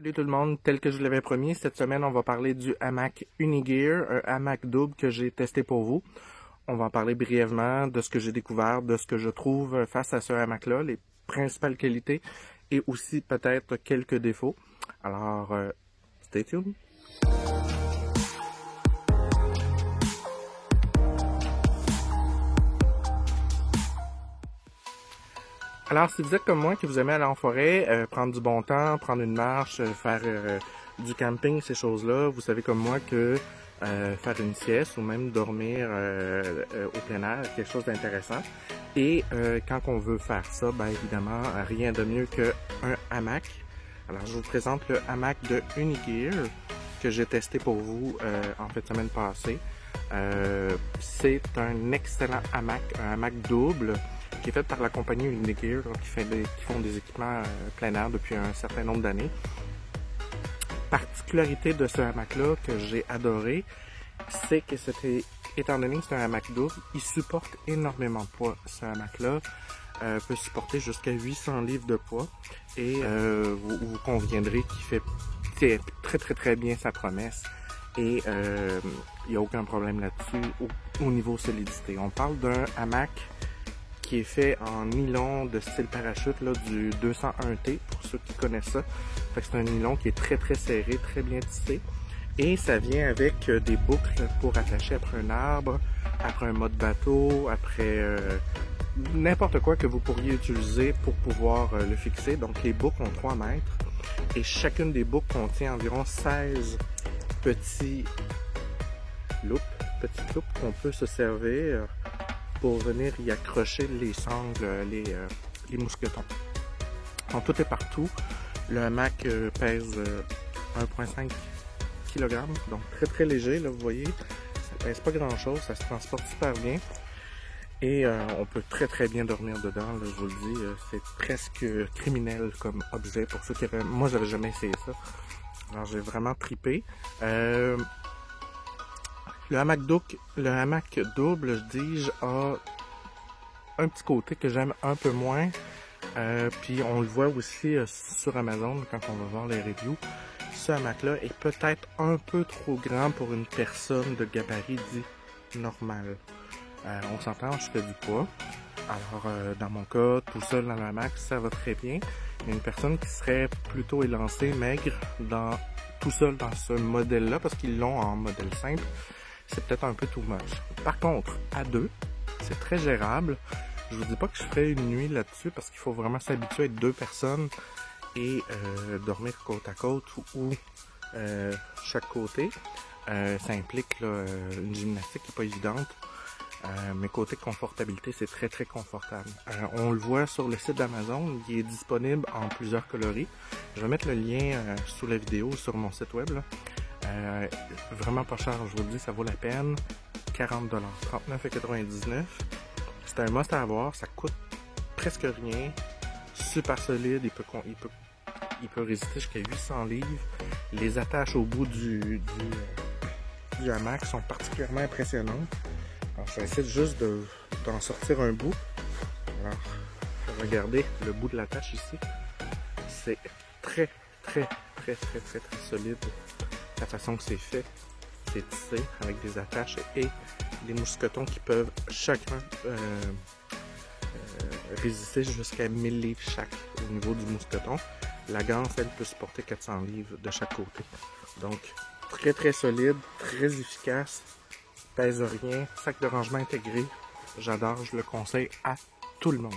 Salut tout le monde, tel que je l'avais promis, cette semaine on va parler du hamac Unigear, un hamac double que j'ai testé pour vous. On va en parler brièvement de ce que j'ai découvert, de ce que je trouve face à ce hamac-là, les principales qualités et aussi peut-être quelques défauts. Alors, stay tuned! Alors, si vous êtes comme moi, que vous aimez aller en forêt, prendre du bon temps, prendre une marche, faire du camping, ces choses-là, vous savez comme moi que faire une sieste ou même dormir au plein air est quelque chose d'intéressant. Et quand on veut faire ça, ben évidemment, rien de mieux qu'un hamac. Alors, je vous présente le hamac de Unigear que j'ai testé pour vous en fin de semaine passée. C'est un excellent hamac, un hamac double, qui est fait par la compagnie Unigear, qui font des équipements plein air depuis un certain nombre d'années. Particularité de ce hamac-là que j'ai adoré, c'est que étant donné que c'est un hamac double, il supporte énormément de poids. Ce hamac-là peut supporter jusqu'à 800 livres de poids et vous conviendrez qu'il fait très bien sa promesse et il n'y a aucun problème là-dessus au niveau solidité. On parle d'un hamac qui est fait en nylon de style parachute là, du 201T, pour ceux qui connaissent ça. C'est un nylon qui est très serré, très bien tissé. Et ça vient avec des boucles pour attacher après un arbre, après un mode bateau, après n'importe quoi que vous pourriez utiliser pour pouvoir le fixer. Donc les boucles ont 3 mètres et chacune des boucles contient environ 16 petites loupes qu'on peut se servir pour venir y accrocher les sangles, les mousquetons. Donc tout est partout. Le hamac pèse 1,5 kg, donc très léger, là, vous voyez. Ça pèse pas grand chose, ça se transporte super bien. Et on peut très bien dormir dedans, là, je vous le dis. C'est presque criminel comme objet pour ceux qui avaient... Moi, j'avais jamais essayé ça. Alors j'ai vraiment tripé. Le hamac double, je dis, a un petit côté que j'aime un peu moins. Puis on le voit aussi sur Amazon quand on va voir les reviews. Ce hamac-là est peut-être un peu trop grand pour une personne de gabarit dit normal. On s'entend, je fais du poids. Alors dans mon cas, tout seul dans le hamac, ça va très bien. Mais une personne qui serait plutôt élancée, maigre, tout seul dans ce modèle-là, parce qu'ils l'ont en modèle simple, c'est peut-être un peu too much. Par contre, à deux, c'est très gérable. Je vous dis pas que je ferai une nuit là-dessus parce qu'il faut vraiment s'habituer à être 2 personnes et dormir côte à côte ou chaque côté. Ça implique là, une gymnastique qui n'est pas évidente. Mais côté confortabilité, c'est très confortable. On le voit sur le site d'Amazon, il est disponible en plusieurs coloris. Je vais mettre le lien sous la vidéo sur mon site web, là. Vraiment pas cher, je vous le dis, ça vaut la peine. 40$, 39,99$. C'est un must à avoir, ça coûte presque rien. Super solide, il peut résister jusqu'à 800 livres. Les attaches au bout du hamac sont particulièrement impressionnantes. Alors, j'essaie juste d'en sortir un bout. Alors, regardez le bout de l'attache ici. C'est très solide. La façon que c'est fait, c'est tissé avec des attaches et des mousquetons qui peuvent chacun résister jusqu'à 1000 livres chaque au niveau du mousqueton. La ganse, elle peut supporter 400 livres de chaque côté. Donc, très solide, très efficace, pèse rien, sac de rangement intégré. J'adore, je le conseille à tout le monde.